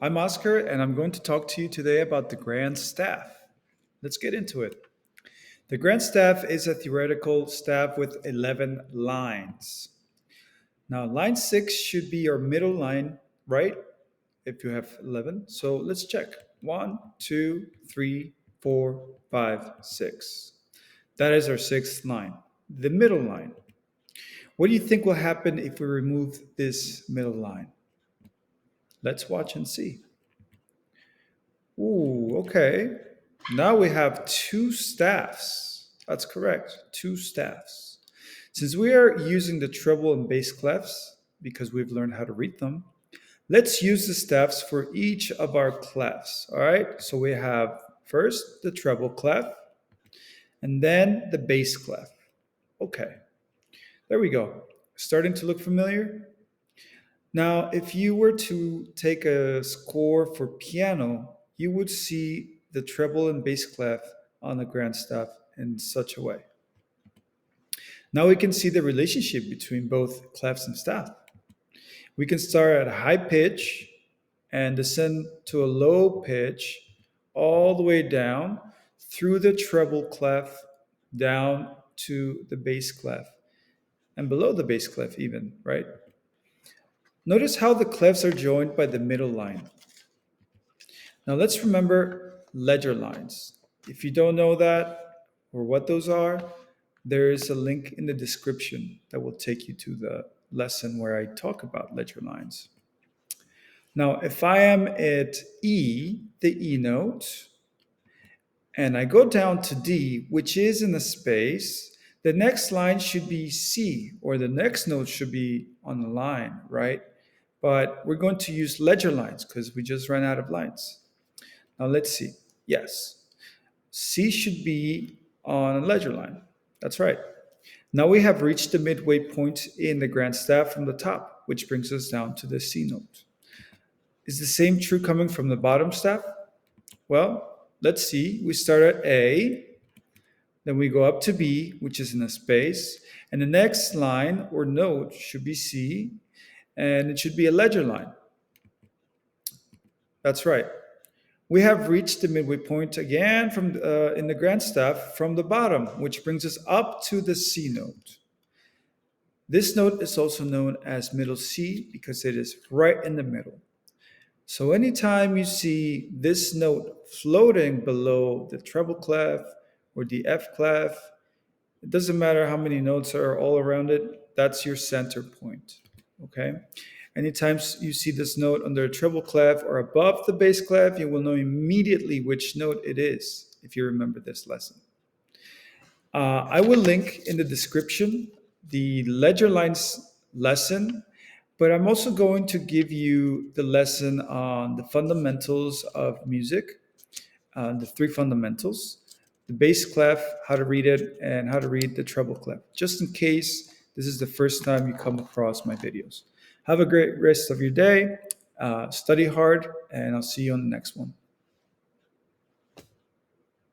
I'm Oscar, and I'm going to talk to you today about the grand staff. Let's get into it. The grand staff is a theoretical staff with 11 lines. Now, line 6 should be your middle line, right? If you have 11. So let's check. One, two, three, 4, 5, 6. That is our sixth line, the middle line. What do you think will happen if we remove this middle line? Let's watch and see. Ooh, okay. Now we have two staffs. That's correct, two staffs. Since we are using the treble and bass clefs, because we've learned how to read them, let's use the staffs for each of our clefs. All right, so we have first the treble clef, and then the bass clef. Okay, there we go. Starting to look familiar? Now, if you were to take a score for piano, you would see the treble and bass clef on the grand staff in such a way. Now we can see the relationship between both clefs and staff. We can start at a high pitch and descend to a low pitch all the way down through the treble clef down to the bass clef and below the bass clef even, right? Notice how the clefs are joined by the middle line. Now let's remember ledger lines. If you don't know that or what those are, there is a link in the description that will take you to the lesson where I talk about ledger lines. Now, if I am at E, the E note, and I go down to D, which is in a space, the next line should be C, or the next note should be on the line, right? But we're going to use ledger lines because we just ran out of lines. Now let's see. Yes, C should be on a ledger line. That's right. Now we have reached the midway point in the grand staff from the top, which brings us down to the C note. Is the same true coming from the bottom staff? Well, let's see. We start at A, then we go up to B, which is in a space, and the next line or note should be C, and it should be a ledger line. That's right. We have reached the midway point again from in the grand staff from the bottom, which brings us up to the C note. This note is also known as middle C because it is right in the middle. So anytime you see this note floating below the treble clef or the F clef, it doesn't matter how many notes are all around it, that's your center point, okay? Anytime you see this note under a treble clef or above the bass clef, you will know immediately which note it is if you remember this lesson. I will link in the description the ledger lines lesson, but I'm also going to give you the lesson on the fundamentals of music, the three fundamentals, the bass clef, how to read it, and how to read the treble clef, just in case this is the first time you come across my videos. Have a great rest of your day. Study hard, and I'll see you on the next one.